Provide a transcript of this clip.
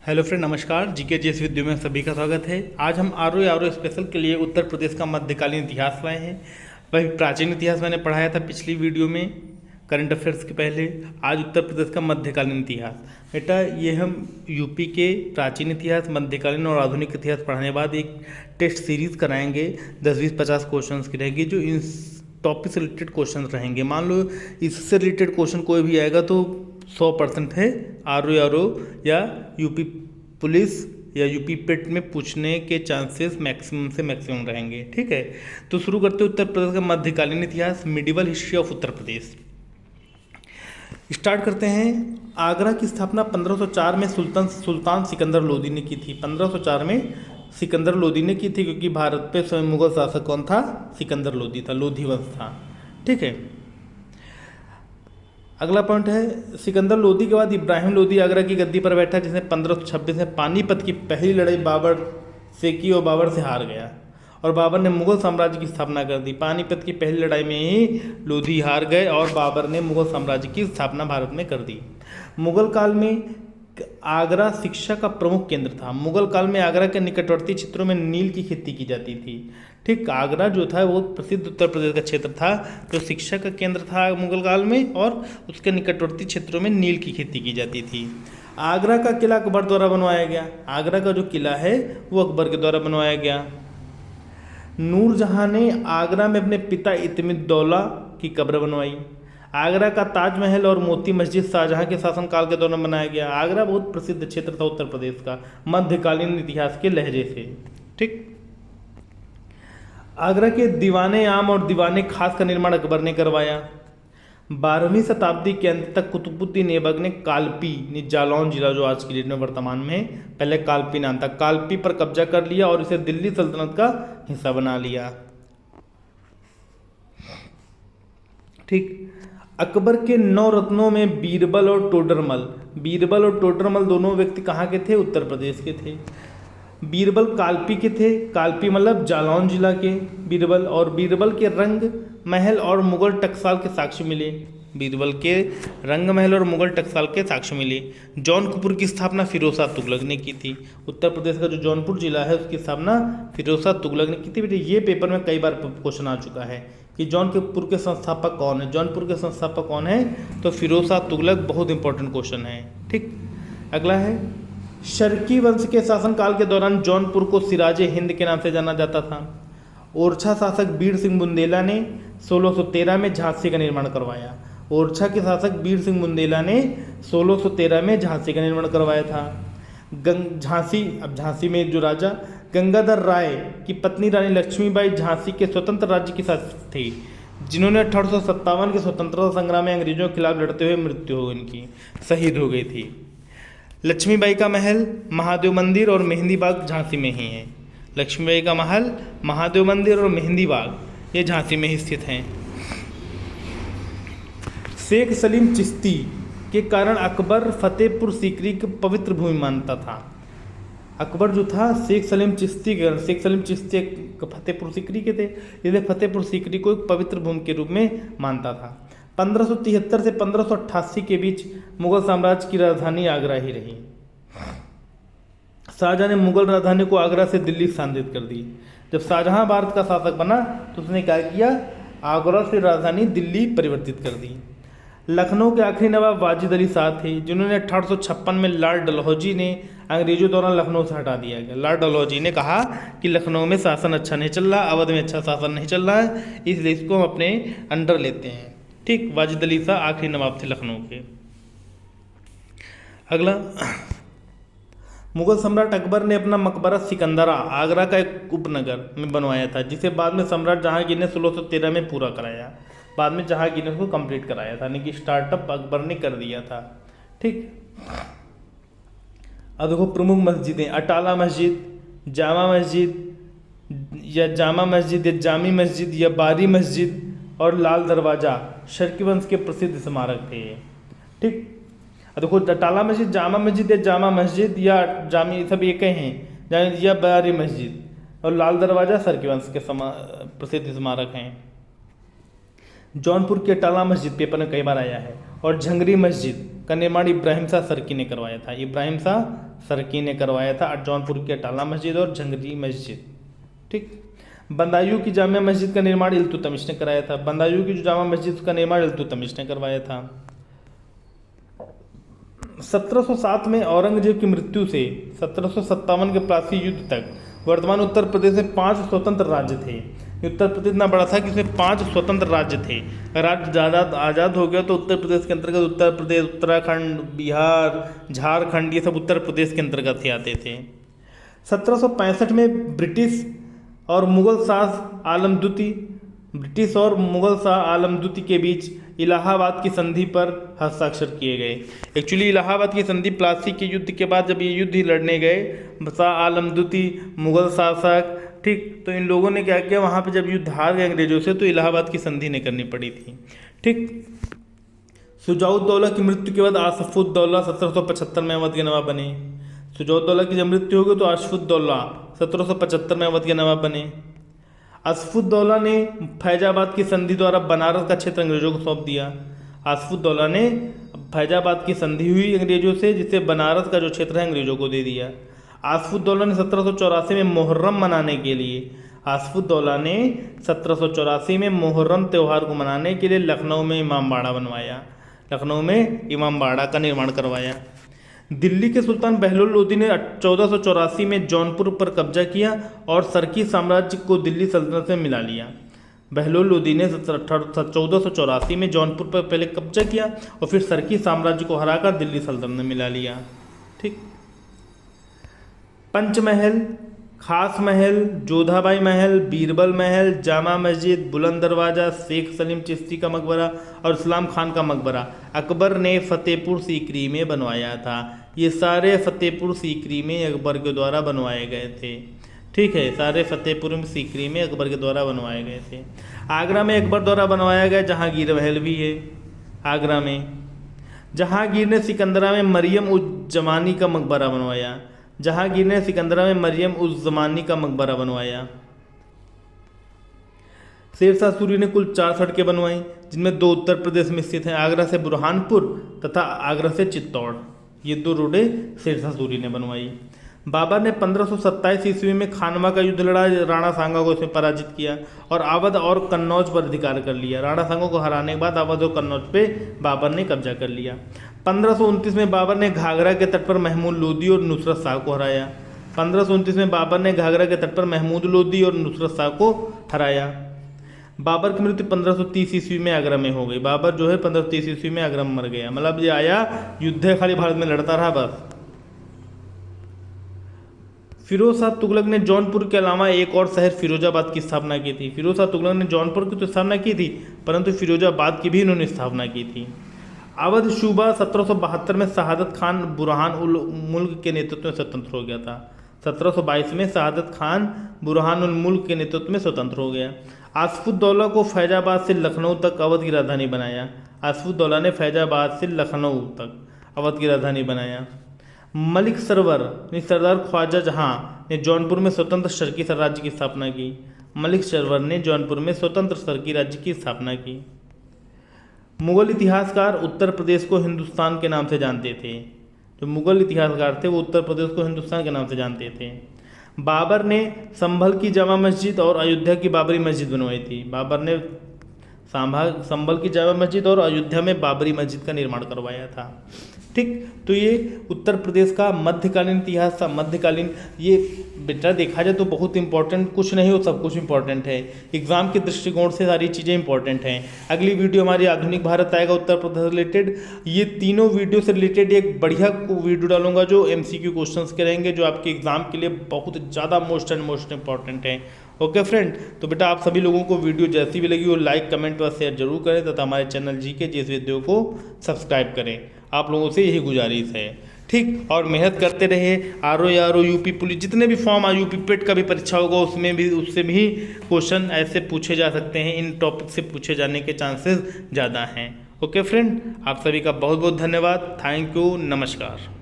Hello friend, नमस्कार। GK GS विद्या में सभी का स्वागत है। आज हम आर स्पेशल के लिए उत्तर प्रदेश का मध्यकालीन इतिहास लाए हैं। वही प्राचीन इतिहास मैंने पढ़ाया था पिछली वीडियो में, करंट अफेयर्स के पहले। आज उत्तर प्रदेश का मध्यकालीन इतिहास। बेटा ये हम यूपी के प्राचीन इतिहास, मध्यकालीन और आधुनिक इतिहास पढ़ाने के बाद एक टेस्ट सीरीज कराएंगे। 10-20-50 क्वेश्चन की रहेगी, जो इन टॉपिक से रिलेटेड क्वेश्चन रहेंगे। मान लो इससे रिलेटेड क्वेश्चन कोई भी आएगा तो 100% है आर ओ या यूपी पुलिस या यूपी पेट में पूछने के चांसेस मैक्सिमम से मैक्सिमम रहेंगे। ठीक है, तो शुरू करते हैं उत्तर प्रदेश का मध्यकालीन इतिहास, medieval history of Uttar Pradesh. Start करते हैं। आगरा की स्थापना 1504 में सुल्तान सिकंदर लोदी ने की थी। 1504 में सिकंदर लोदी ने की थी, क्योंकि भारत पे स्वयं मुगल शासक कौन था? सिकंदर लोदी था, लोधी वंश था। ठीक है, अगला पॉइंट है, सिकंदर लोदी के बाद इब्राहिम लोदी आगरा की गद्दी पर बैठा, जिसने 1526 में पानीपत की पहली लड़ाई बाबर से की और बाबर से हार गया और बाबर ने मुगल साम्राज्य की स्थापना कर दी। पानीपत की पहली लड़ाई में ही लोधी हार गए और बाबर ने मुगल साम्राज्य की स्थापना भारत में कर दी। मुगल काल में आगरा शिक्षा का प्रमुख केंद्र था। मुगल काल में आगरा के निकटवर्ती क्षेत्रों में नील की खेती की जाती थी। ठीक, आगरा जो था वो प्रसिद्ध उत्तर प्रदेश का क्षेत्र था, जो शिक्षा का केंद्र था मुगल काल में, और उसके निकटवर्ती क्षेत्रों में नील की खेती की जाती थी। आगरा का किला अकबर द्वारा बनवाया गया। आगरा का जो किला है वो अकबर के द्वारा बनवाया गया। नूरजहां ने आगरा में अपने पिता इत्मिदौला की कब्र बनवाई। आगरा का ताजमहल और मोती मस्जिद शाहजहां के शासनकाल के दौरान बनाया गया। आगरा बहुत प्रसिद्ध क्षेत्र था उत्तर प्रदेश का मध्यकालीन इतिहास के लहजे से। ठीक, आगरा के दीवाने आम और दीवाने खास का निर्माण अकबर ने करवाया। 12वीं शताब्दी के अंत तक कुतुबुद्दीन ऐबक ने कालपी, जालौन जिला जो आज की डेट में वर्तमान में, पहले कालपी नाम था, कालपी पर कब्जा कर लिया और इसे दिल्ली सल्तनत का हिस्सा बना लिया। ठीक, अकबर के 9 रत्नों में बीरबल और टोडरमल दोनों व्यक्ति कहाँ के थे? उत्तर प्रदेश के थे। बीरबल कालपी के थे, कालपी मतलब जालौन जिला के बीरबल, और बीरबल के रंग महल और मुगल टकसाल के साक्ष्य मिले। बीरबल के रंग महल और मुगल टकसाल के साक्ष्य मिले। जौनपुर की स्थापना फिरोज शाह तुगलक ने की थी। उत्तर प्रदेश का जो जौनपुर जिला है उसकी स्थापना फिरोज शाह तुगलक ने की थी। बेटे ये पेपर में कई बार क्वेश्चन आ चुका है कि जौनपुर के संस्थापक कौन है। जौनपुर के संस्थापक कौन है? तो फिरोज शाह तुगलक। बहुत इंपॉर्टेंट क्वेश्चन है। ठीक, अगला है, शर्की वंश के शासनकाल के दौरान जौनपुर को सिराजे हिंद के नाम से जाना जाता था। ओरछा शासक बीर सिंह बुंदेला ने 1613 में झांसी का निर्माण करवाया। ओरछा के शासक बीर सिंह बुंदेला ने 1613 में झांसी का निर्माण करवाया था। झांसी में जो राजा गंगाधर राय की पत्नी रानी लक्ष्मीबाई झांसी के स्वतंत्र राज्य की शासक थी, जिन्होंने 1857 के स्वतंत्रता संग्राम में अंग्रेजों के खिलाफ लड़ते हुए मृत्यु हो इनकी शहीद हो गई थी। लक्ष्मीबाई का महल, महादेव मंदिर और मेहंदी बाग झांसी में ही है। लक्ष्मीबाई का महल, महादेव मंदिर और मेहंदी बाग ये झांसी में ही स्थित हैं। शेख सलीम चिश्ती के कारण अकबर फतेहपुर सीकरी की पवित्र भूमि मानता था। अकबर जो था शेख सलीम चिश्ती फतेहपुर सीकरी के थे, इसलिए फतेहपुर सीकरी को एक पवित्र भूमि के रूप में मानता था। 1573 से 1588 के बीच मुगल साम्राज्य की राजधानी आगरा ही रही। शाहजहां ने मुगल राजधानी को आगरा से दिल्ली स्थानांतरित कर दी। जब शाहजहां भारत का शासक बना तो उसने क्या किया? आगरा से राजधानी दिल्ली परिवर्तित कर दी। लखनऊ के आखिरी नवाब वाजिद अली शाह थे, जिन्होंने 1856 में लॉर्ड डलहौजी ने अंग्रेजों द्वारा लखनऊ से हटा दिया गया। लॉर्ड डलहौजी ने कहा कि लखनऊ में शासन अच्छा नहीं चल रहा, अवध में अच्छा शासन नहीं चल रहा है, इसलिए इसको हम अपने अंडर लेते हैं। ठीक, वाजिद अली शाह आखिरी नवाब थे लखनऊ के। अगला, मुगल सम्राट अकबर ने अपना मकबरा सिकंदरा आगरा का एक उपनगर में बनवाया था, जिसे बाद में सम्राट जहांगीर ने 1613 में पूरा कराया। बाद में जहांगीर ने उसको कंप्लीट कराया था, यानी कि स्टार्टअप अकबर ने कर दिया था। ठीक, अब देखो प्रमुख मस्जिदें, अटाला मस्जिद, जामा मस्जिद या जामी मस्जिद या बारी मस्जिद और लाल दरवाज़ा शर्की वंश के प्रसिद्ध स्मारक थे। ठीक, देखो अटाला मस्जिद, जामा मस्जिद या जामी, सब एक हैं, या बारी मस्जिद और लाल दरवाज़ा शर्की वंश के प्रसिद्ध स्मारक हैं। जौनपुर की अटाला मस्जिद पेपर में कई बार आया है, और झंगरी मस्जिद का निर्माण इब्राहिम शाह सरकी ने करवाया था। इब्राहिम शाह सरकी ने करवाया था। जौनपुर की अटाला मस्जिद और झंगरी मस्जिद। ठीक। बदायूं की जामा मस्जिद का निर्माण इल्तुतमिश ने कराया था। बदायूं की जो जामा मस्जिद का निर्माण इल्तुतमिश ने करवाया था। 1707 में औरंगजेब की मृत्यु से 1757 के प्लासी युद्ध तक वर्तमान उत्तर प्रदेश में 5 स्वतंत्र राज्य थे। उत्तर प्रदेश इतना बड़ा था कि इसमें 5 स्वतंत्र राज्य थे। राज्य आज़ाद हो गया तो उत्तर प्रदेश के अंतर्गत उत्तर प्रदेश, उत्तराखंड, बिहार, झारखंड, ये सब उत्तर प्रदेश के अंतर्गत ही आते थे। 1765 में ब्रिटिश और मुगल शाह आलम द्वितीय के बीच इलाहाबाद की संधि पर हस्ताक्षर किए गए। एक्चुअली इलाहाबाद की संधि प्लासी के युद्ध के बाद जब ये युद्ध ही लड़ने गए, शाह आलम द्वितीय, मुगल शासक, ठीक, तो इन लोगों ने क्या किया, वहाँ पे जब युद्ध हार गए अंग्रेजों से तो इलाहाबाद की संधि नहीं करनी पड़ी थी। ठीक। शुजाउद्दौला की मृत्यु के बाद आसफुद्दौला 1775 में अवध के नवाब बने। शुजाउद्दौला की जब मृत्यु हो गई तो आसफुद्दौला 1775 में अवध के नवाब बने। आसफुद्दौला ने फैजाबाद की संधि द्वारा बनारस का क्षेत्र अंग्रेजों को सौंप दिया। आसफुद्दौला ने फैजाबाद की संधि हुई अंग्रेजों से, जिससे बनारस का जो क्षेत्र है अंग्रेजों को दे दिया। आसफुद्दौला ने 1784 में मुहर्रम मनाने के लिए आसफुद्दौला ने 1784 में मुहर्रम त्यौहार को मनाने के लिए लखनऊ में इमामबाड़ा बनवाया। लखनऊ में इमामबाड़ा का निर्माण करवाया। दिल्ली के सुल्तान बहलोल लोदी ने 1484 में जौनपुर पर कब्जा किया और सरकी साम्राज्य को दिल्ली सल्तनत से मिला लिया। बहलोल लोदी ने 1484 में जौनपुर पर पहले कब्जा किया और फिर सरकी साम्राज्य को हराकर दिल्ली सल्तनत में मिला लिया। ठीक। पंचमहल, खास महल, जोधाबाई महल, बीरबल महल, जामा मस्जिद, बुलंद दरवाज़ा, शेख सलीम चिश्ती का मकबरा और इस्लाम खान का मकबरा अकबर ने फतेहपुर सीकरी में बनवाया था। ये सारे फतेहपुर सीकरी में अकबर के द्वारा बनवाए गए थे। ठीक है, सारे फतेहपुर सीकरी में अकबर के द्वारा बनवाए गए थे। आगरा में अकबर द्वारा बनवाया गया जहांगीर महल भी है। आगरा में जहांगीर ने सिकंदरा में मरियम उज जमानी का मकबरा बनवाया। जहांगीर ने सिकंदरा में मरियम उज जमानी का मकबरा बनवाया। शेरशाह सूरी ने कुल 4 सड़कें बनवाई, जिनमें 2 उत्तर प्रदेश में स्थित हैं, आगरा से बुरहानपुर तथा आगरा से चित्तौड़। ये 2 रोडें शेरशाह सूरी ने बनवाई। बाबर ने 1527 ईस्वी में खानवा का युद्ध लड़ा, राणा सांगा को इसमें पराजित किया और अवध और कन्नौज पर अधिकार कर लिया। राणा सांगा को हराने के बाद अवध और कन्नौज पे बाबर ने कब्जा कर लिया। 1529 में बाबर ने घाघरा के तट पर महमूद लोदी और नुसरत शाह को हराया। 1529 में बाबर ने घाघरा के तट पर महमूद लोदी और नुसरत शाह को हराया। बाबर की मृत्यु 1530 ईस्वी में आगरा में हो गई। बाबर जो है 1530 ईस्वी में आगरा में मर गया। मतलब ये आया, युद्ध खाली भारत में लड़ता रहा बस। फिरोज शाह तुगलक ने जौनपुर के अलावा एक और शहर फिरोजाबाद की स्थापना की थी। फिरोज शाह तुगलक ने जौनपुर की तो स्थापना की थी, परंतु फिरोजाबाद की भी इन्होंने स्थापना की थी। अवध सूबा 1772 में शहादत खान बुरहान उल मुल्क के नेतृत्व में स्वतंत्र हो गया था। 1722 में शहादत खान बुरहान उल मुल्क के नेतृत्व में स्वतंत्र हो गया। आसफुद्दौला को फैजाबाद से लखनऊ तक अवध की राजधानी बनाया। आसफुद्दौला ने फैजाबाद से लखनऊ तक अवध की राजधानी बनाया। मलिक सरवर सरदार ख्वाजा जहां ने जौनपुर में स्वतंत्र सरकी राज्य की स्थापना की। मलिक सरवर ने जौनपुर में स्वतंत्र सरकी राज्य की स्थापना की। मुगल इतिहासकार उत्तर प्रदेश को हिंदुस्तान के नाम से जानते थे। जो मुगल इतिहासकार थे वो उत्तर प्रदेश को हिंदुस्तान के नाम से जानते थे। बाबर ने संभल की जामा मस्जिद और अयोध्या की बाबरी मस्जिद बनवाई थी। बाबर ने संभल की जामा मस्जिद और अयोध्या में बाबरी मस्जिद का निर्माण करवाया था। ठीक, तो ये उत्तर प्रदेश का मध्यकालीन इतिहास था। मध्यकालीन ये बेटा देखा जाए तो बहुत इंपॉर्टेंट कुछ नहीं हो, सब कुछ इंपॉर्टेंट है। एग्जाम के दृष्टिकोण से सारी चीज़ें इंपॉर्टेंट हैं। अगली वीडियो हमारी आधुनिक भारत आएगा उत्तर प्रदेश रिलेटेड। ये तीनों वीडियो से रिलेटेड एक बढ़िया वीडियो डालूंगा जो MCQ क्वेश्चंस के रहेंगे, जो आपके एग्जाम के लिए बहुत ज़्यादा मोस्ट इंपॉर्टेंट है। ओके फ्रेंड, तो बेटा आप सभी लोगों को वीडियो जैसी भी लगी हो लाइक कमेंट व शेयर जरूर करें तथा हमारे चैनल GK GS वीडियो को सब्सक्राइब करें। आप लोगों से यही गुजारिश है। ठीक, और मेहनत करते रहे। RO UP पुलिस जितने भी फॉर्म UP पेट का भी परीक्षा होगा उससे भी क्वेश्चन ऐसे पूछे जा सकते हैं। इन टॉपिक से पूछे जाने के चांसेस ज़्यादा हैं। ओके फ्रेंड, आप सभी का बहुत बहुत धन्यवाद। थैंक यू, नमस्कार।